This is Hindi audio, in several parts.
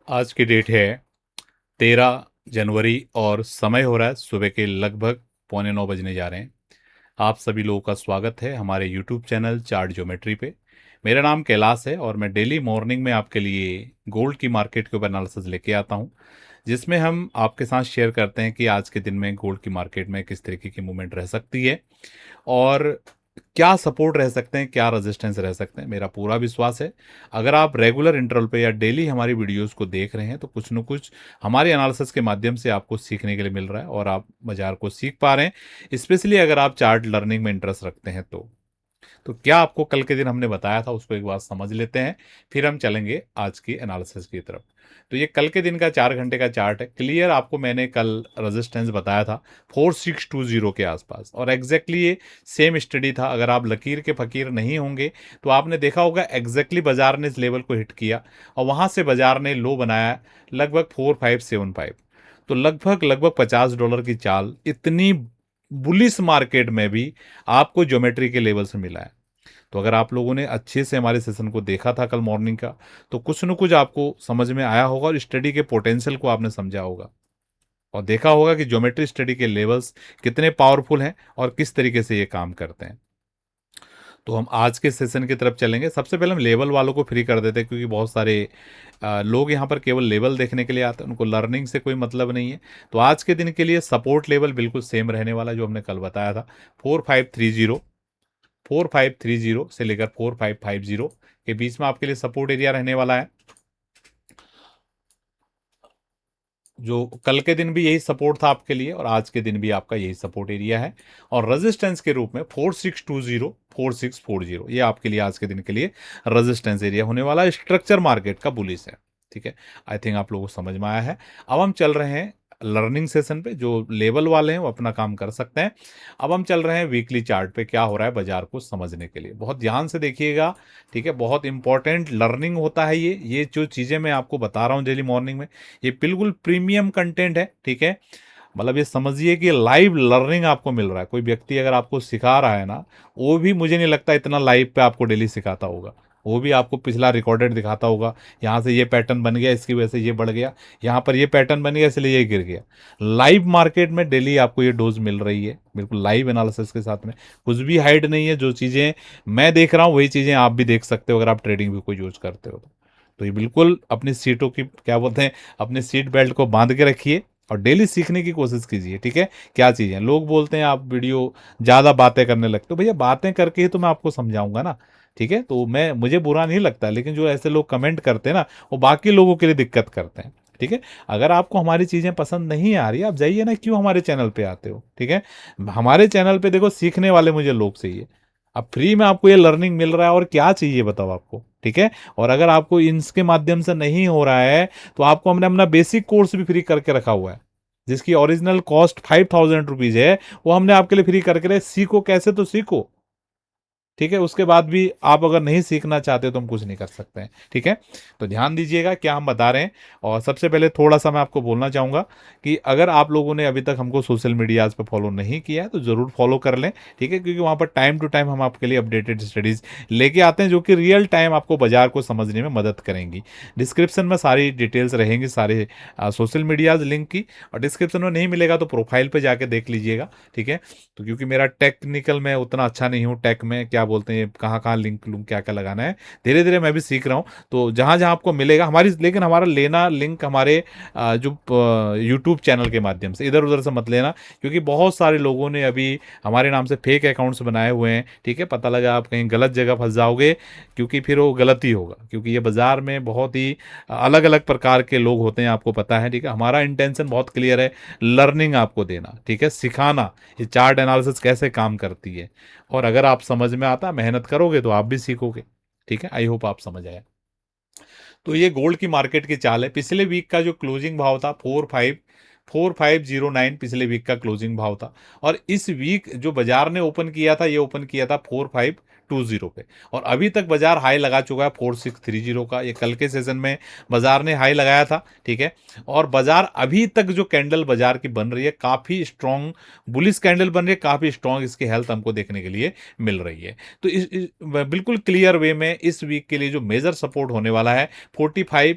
आज की डेट है 13 जनवरी और समय हो रहा है सुबह के लगभग पौने 9 बजने जा रहे हैं। आप सभी लोगों का स्वागत है हमारे यूट्यूब चैनल चार्ट ज्योमेट्री पे। मेरा नाम कैलाश है और मैं डेली मॉर्निंग में आपके लिए गोल्ड की मार्केट के ऊपर एनालिसिस लेके आता हूँ, जिसमें हम आपके साथ शेयर करते हैं कि आज के दिन में गोल्ड की मार्केट में किस तरीके की मूवमेंट रह सकती है और क्या सपोर्ट रह सकते हैं, क्या रेजिस्टेंस रह सकते हैं। मेरा पूरा विश्वास है अगर आप रेगुलर इंटरवल पे या डेली हमारी वीडियोस को देख रहे हैं तो कुछ न कुछ हमारे एनालिसिस के माध्यम से आपको सीखने के लिए मिल रहा है और आप बाजार को सीख पा रहे हैं, स्पेशली अगर आप चार्ट लर्निंग में इंटरेस्ट रखते हैं तो क्या आपको कल के दिन हमने बताया था उसको एक बार समझ लेते हैं, फिर हम चलेंगे आज की एनालिसिस की तरफ। तो ये कल के दिन का 4 घंटे का चार्ट है। क्लियर आपको मैंने कल रेजिस्टेंस बताया था 4620 के आसपास और एग्जैक्टली ये सेम स्टडी था। अगर आप लकीर के फकीर नहीं होंगे तो आपने देखा होगा एग्जैक्टली बाजार ने इस लेवल को हिट किया और वहां से बाजार ने लो बनाया लगभग 4575। तो लगभग लगभग $50 की चाल इतनी बुलिस मार्केट में भी आपको ज्योमेट्री के लेवल से मिला है। तो अगर आप लोगों ने अच्छे से हमारे सेशन को देखा था कल मॉर्निंग का तो कुछ न कुछ आपको समझ में आया होगा और स्टडी के पोटेंशियल को आपने समझा होगा और देखा होगा कि ज्योमेट्री स्टडी के लेवल्स कितने पावरफुल हैं और किस तरीके से ये काम करते हैं। तो हम आज के सेशन की तरफ चलेंगे। सबसे पहले हम लेवल वालों को फ्री कर देते हैं, क्योंकि बहुत सारे लोग यहाँ पर केवल लेवल देखने के लिए आते हैं, उनको लर्निंग से कोई मतलब नहीं है। तो आज के दिन के लिए सपोर्ट लेवल बिल्कुल सेम रहने वाला जो हमने कल बताया था। 4530 से लेकर 4550 के बीच में आपके लिए सपोर्ट एरिया रहने वाला है। जो कल के दिन भी यही सपोर्ट था आपके लिए और आज के दिन भी आपका यही सपोर्ट एरिया है। और रेजिस्टेंस के रूप में 4620 4640 ये आपके लिए आज के दिन के लिए रेजिस्टेंस एरिया होने वाला है। स्ट्रक्चर मार्केट का बुलिस है। ठीक है, आई थिंक आप लोगों को समझ में आया है। अब हम चल रहे हैं लर्निंग सेशन पे। जो लेवल वाले हैं वो अपना काम कर सकते हैं। अब हम चल रहे हैं वीकली चार्ट पे क्या हो रहा है बाजार को समझने के लिए। बहुत ध्यान से देखिएगा, ठीक है। बहुत इंपॉर्टेंट लर्निंग होता है ये जो चीज़ें मैं आपको बता रहा हूँ डेली मॉर्निंग में, ये बिल्कुल प्रीमियम कंटेंट है। ठीक है, मतलब ये समझिए कि लाइव लर्निंग आपको मिल रहा है। कोई व्यक्ति अगर आपको सिखा रहा है ना, वो भी मुझे नहीं लगता इतना लाइव पे आपको डेली सिखाता होगा। वो भी आपको पिछला रिकॉर्डेड दिखाता होगा, यहाँ से ये पैटर्न बन गया इसकी वजह से ये बढ़ गया, यहाँ पर ये पैटर्न बन गया इसलिए ये गिर गया। लाइव मार्केट में डेली आपको ये डोज मिल रही है, बिल्कुल लाइव एनालिसिस के साथ में। कुछ भी हाइड नहीं है। जो चीज़ें मैं देख रहा हूँ वही चीज़ें आप भी देख सकते हो अगर आप ट्रेडिंग भी कोई यूज करते हो तो ये बिल्कुल अपनी सीटों की क्या बोलते हैं, अपने सीट बेल्ट को बांध के रखिए और डेली सीखने की कोशिश कीजिए। ठीक है, क्या चीज़ें लोग बोलते हैं आप वीडियो ज़्यादा बातें करने लगते हो, भैया बातें करके ही तो मैं आपको समझाऊंगा ना। ठीक है, तो मैं मुझे बुरा नहीं लगता, लेकिन जो ऐसे लोग कमेंट करते हैं ना, वो बाकी लोगों के लिए दिक्कत करते हैं। ठीक है, अगर आपको हमारी चीज़ें पसंद नहीं आ रही आप जाइए ना, क्यों हमारे चैनल पे आते हो। ठीक है, हमारे चैनल पे देखो सीखने वाले मुझे लोग चाहिए। अब फ्री में आपको ये लर्निंग मिल रहा है और क्या चाहिए बताओ आपको। ठीक है, और अगर आपको इसके माध्यम से नहीं हो रहा है तो आपको हमने अपना बेसिक कोर्स भी फ्री करके रखा हुआ है, जिसकी ओरिजिनल कॉस्ट 5000 रुपीज है। वो हमने आपके लिए फ्री करके रखे। सीखो कैसे तो सीखो। ठीक है, उसके बाद भी आप अगर नहीं सीखना चाहते तो हम कुछ नहीं कर सकते हैं। ठीक है, तो ध्यान दीजिएगा क्या हम बता रहे हैं। और सबसे पहले थोड़ा सा मैं आपको बोलना चाहूँगा कि अगर आप लोगों ने अभी तक हमको सोशल मीडियाज पे फॉलो नहीं किया है तो ज़रूर फॉलो कर लें। ठीक है, क्योंकि वहाँ पर टाइम टू टाइम हम आपके लिए अपडेटेड स्टडीज़ लेके आते हैं जो कि रियल टाइम आपको बाजार को समझने में मदद करेंगी। डिस्क्रिप्शन में सारी डिटेल्स रहेंगी, सारे सोशल मीडियाज लिंक की। और डिस्क्रिप्शन में नहीं मिलेगा तो प्रोफाइल पर जाके देख लीजिएगा। ठीक है, तो क्योंकि मेरा टेक्निकल में उतना अच्छा नहीं हूँ, टेक में क्या बोलते हैं कहाँ कहाँ लिंक लूँ क्या क्या लगाना है, धीरे धीरे मैं भी सीख रहा हूँ। तो जहाँ जहाँ आपको मिलेगा हमारी, लेकिन हमारा लेना लिंक हमारे जो यूट्यूब चैनल के माध्यम से, इधर उधर से मत लेना, क्योंकि बहुत सारे लोगों ने अभी हमारे नाम से फेक अकाउंट्स बनाए हुए हैं। ठीक है, पता लगा आप कहीं गलत जगह फंस जाओगे, क्योंकि फिर वो गलत ही होगा। क्योंकि ये बाजार में बहुत ही अलग अलग प्रकार के लोग होते हैं, आपको पता है। ठीक है, हमारा इंटेंशन बहुत क्लियर है, लर्निंग आपको देना। ठीक है, सिखाना ये चार्ट एनालिसिस कैसे काम करती है। और अगर आप समझ में आता, मेहनत करोगे तो आप भी सीखोगे। ठीक है, आई होप आप समझ आए। तो ये गोल्ड की मार्केट की चाल है। पिछले वीक का जो क्लोजिंग भाव था 4509 पिछले वीक का क्लोजिंग भाव था। और इस वीक जो बाजार ने ओपन किया था, ये ओपन किया था 4520 पे और अभी तक बाजार हाई लगा चुका है 4630 का। ये कल के सेशन में बाजार ने हाई लगाया था। ठीक है, और बाजार अभी तक जो कैंडल बाजार की बन रही है काफी स्ट्रॉन्ग बुलिश कैंडल बन रही है, काफी स्ट्रॉन्ग इसकी हेल्थ हमको देखने के लिए मिल रही है। तो बिल्कुल क्लियर वे में इस वीक के लिए जो मेजर सपोर्ट होने वाला है 45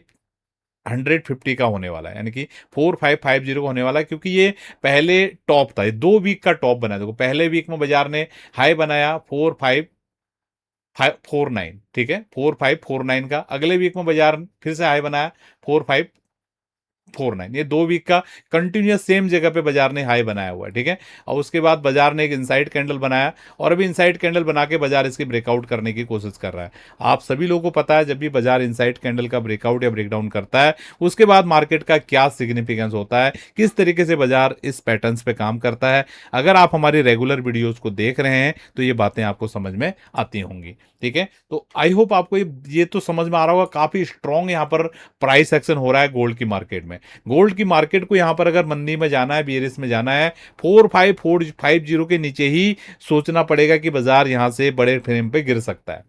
150 का होने वाला है, यानी कि 4550 का होने वाला है, क्योंकि ये पहले टॉप था, ये 2 वीक का टॉप बना है। देखो पहले वीक में बाजार ने हाई बनाया 4549, ठीक है, 4549 का। अगले वीक में बाजार फिर से हाई बनाया 4549। ये 2 वीक का कंटिन्यूस सेम जगह पे बाजार ने हाई बनाया हुआ है, ठीक है। और उसके बाद बाजार ने एक इनसाइड कैंडल बनाया, और अभी इनसाइड कैंडल बना के बाजार इसकी ब्रेकआउट करने की कोशिश कर रहा है। आप सभी लोगों को पता है जब भी बाजार इनसाइड कैंडल का ब्रेकआउट या ब्रेकडाउन करता है, उसके बाद मार्केट का क्या सिग्निफिकेंस होता है, किस तरीके से बाजार इस पैटर्न्स पे काम करता है। अगर आप हमारी रेगुलर वीडियोस को देख रहे हैं तो ये बातें आपको समझ में आती होंगी, ठीक है। तो आई होप आपको ये तो समझ में आ रहा होगा। काफी स्ट्रांग यहाँ पर प्राइस एक्शन हो रहा है गोल्ड की मार्केट में। गोल्ड की मार्केट को यहां पर अगर मंदी में जाना है, बियरिश में जाना है, 4550 के नीचे ही सोचना पड़ेगा कि बाजार यहां से बड़े फ्रेम पे गिर सकता है।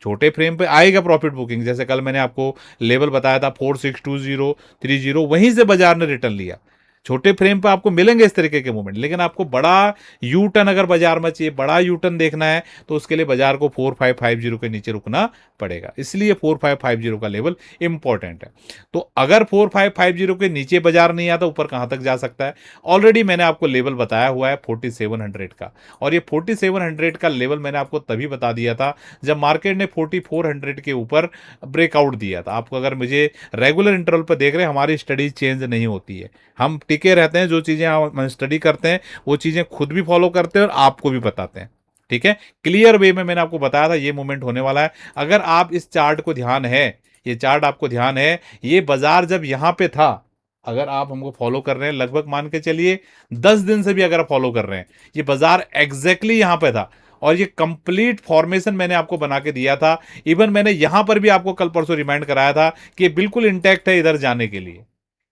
छोटे फ्रेम पे आएगा प्रॉफिट बुकिंग, जैसे कल मैंने आपको लेवल बताया था 462030, वहीं से बाजार ने रिटर्न लिया। छोटे फ्रेम पे आपको मिलेंगे इस तरीके के मूवमेंट, लेकिन आपको बड़ा यू टर्न अगर बाजार में चाहिए, बड़ा यू टर्न देखना है, तो उसके लिए बाजार को 4550 के नीचे रुकना पड़ेगा। इसलिए 4550 का लेवल इंपॉर्टेंट है। तो अगर 4550 के नीचे बाजार नहीं आता, ऊपर कहां तक जा सकता है? ऑलरेडी मैंने आपको लेवल बताया हुआ है 4700 का, और ये 4700 का लेवल मैंने आपको तभी बता दिया था जब मार्केट ने 4400 के ऊपर ब्रेकआउट दिया था। आपको अगर मुझे रेगुलर इंटरवल पर देख रहे हैं, हमारी स्टडी चेंज नहीं होती है, हम टिके रहते हैं। जो चीजें हम स्टडी करते हैं वो चीजें खुद भी फॉलो करते हैं और आपको भी बताते हैं, ठीक है। क्लियर वे में मैंने आपको बताया था ये मूवमेंट होने वाला है। अगर आप इस चार्ट को ध्यान है, ये चार्ट आपको ध्यान है, ये बाजार जब यहां पे था, अगर आप हमको फॉलो कर रहे हैं, लगभग मान के चलिए 10 दिन से भी अगर फॉलो कर रहे हैं, ये बाजार एग्जैक्टली यहां पे था, और ये कंप्लीट फॉर्मेशन मैंने आपको बना के दिया था। इवन मैंने यहां पर भी आपको कल परसों रिमाइंड कराया था कि ये बिल्कुल इंटैक्ट है इधर जाने के लिए।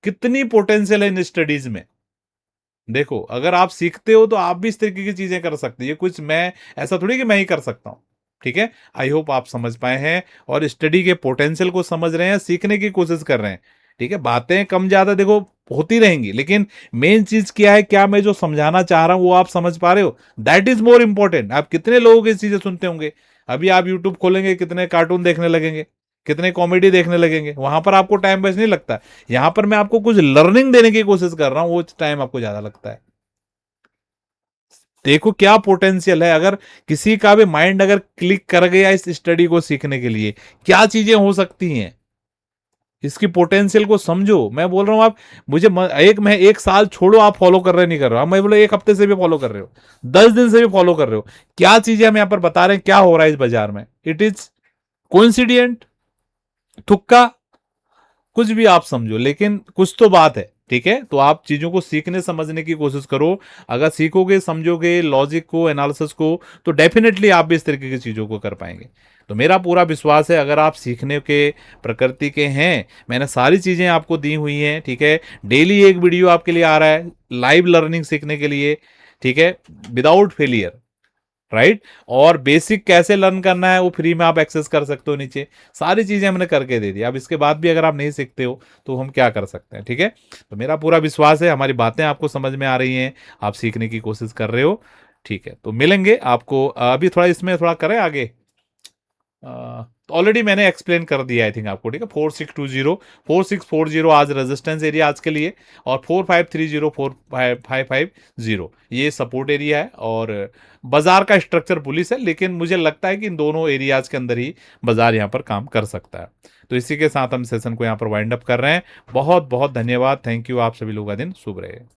कितनी पोटेंशियल है इन स्टडीज में। देखो अगर आप सीखते हो तो आप भी इस तरीके की चीजें कर सकते हैं। ये कुछ मैं ऐसा थोड़ी कि मैं ही कर सकता हूं, ठीक है। आई होप आप समझ पाए हैं और स्टडी के पोटेंशियल को समझ रहे हैं, सीखने की कोशिश कर रहे हैं, ठीक है। बातें कम ज्यादा देखो होती रहेंगी, लेकिन मेन चीज क्या है, क्या मैं जो समझाना चाह रहा हूं वो आप समझ पा रहे हो, दैट इज मोर इंपॉर्टेंट। आप कितने लोगों की चीजें सुनते होंगे, अभी आप यूट्यूब खोलेंगे कितने कार्टून देखने लगेंगे, कितने कॉमेडी देखने लगेंगे, वहां पर आपको टाइम वेस्ट नहीं लगता। यहां पर मैं आपको कुछ लर्निंग देने की कोशिश कर रहा हूं, वो टाइम आपको ज्यादा लगता है। देखो क्या पोटेंशियल है, अगर किसी का भी माइंड अगर क्लिक कर गया इस स्टडी को सीखने के लिए, क्या चीजें हो सकती हैं, इसकी पोटेंशियल को समझो। मैं बोल रहा हूं आप मुझे एक साल छोड़ो, आप फॉलो कर रहे नहीं कर रहे हो, मैं बोलो एक हफ्ते से भी फॉलो कर रहे हो, 10 दिन से भी फॉलो कर रहे हो, क्या चीजें हम यहां पर बता रहे हैं, क्या हो रहा है इस बाजार में, इट इज कोइंसिडेंट, तुक्का, कुछ भी आप समझो, लेकिन कुछ तो बात है, ठीक है। तो आप चीजों को सीखने समझने की कोशिश करो। अगर सीखोगे, समझोगे लॉजिक को, एनालिसिस को, तो डेफिनेटली आप भी इस तरीके की चीजों को कर पाएंगे। तो मेरा पूरा विश्वास है अगर आप सीखने के प्रकृति के हैं, मैंने सारी चीजें आपको दी हुई हैं, ठीक है। डेली एक वीडियो आपके लिए आ रहा है लाइव लर्निंग सीखने के लिए, ठीक है, विदाउट फेलियर, राइट। और बेसिक कैसे लर्न करना है वो फ्री में आप एक्सेस कर सकते हो, नीचे सारी चीजें हमने करके दे दी। अब इसके बाद भी अगर आप नहीं सीखते हो तो हम क्या कर सकते हैं, ठीक है। तो मेरा पूरा विश्वास है हमारी बातें आपको समझ में आ रही हैं, आप सीखने की कोशिश कर रहे हो, ठीक है। तो मिलेंगे आपको, अभी थोड़ा इसमें थोड़ा करें आगे। तो ऑलरेडी मैंने एक्सप्लेन कर दिया आई थिंक आपको, ठीक है। 4620 4640 आज रेजिस्टेंस एरिया आज के लिए, और 4530 4550 ये सपोर्ट एरिया है। और बाजार का स्ट्रक्चर बुलिश है, लेकिन मुझे लगता है कि इन दोनों एरियाज के अंदर ही बाजार यहाँ पर काम कर सकता है। तो इसी के साथ हम सेशन को यहाँ पर वाइंड अप कर रहे हैं। बहुत बहुत धन्यवाद, थैंक यू। आप सभी लोगों का दिन शुभ रहे।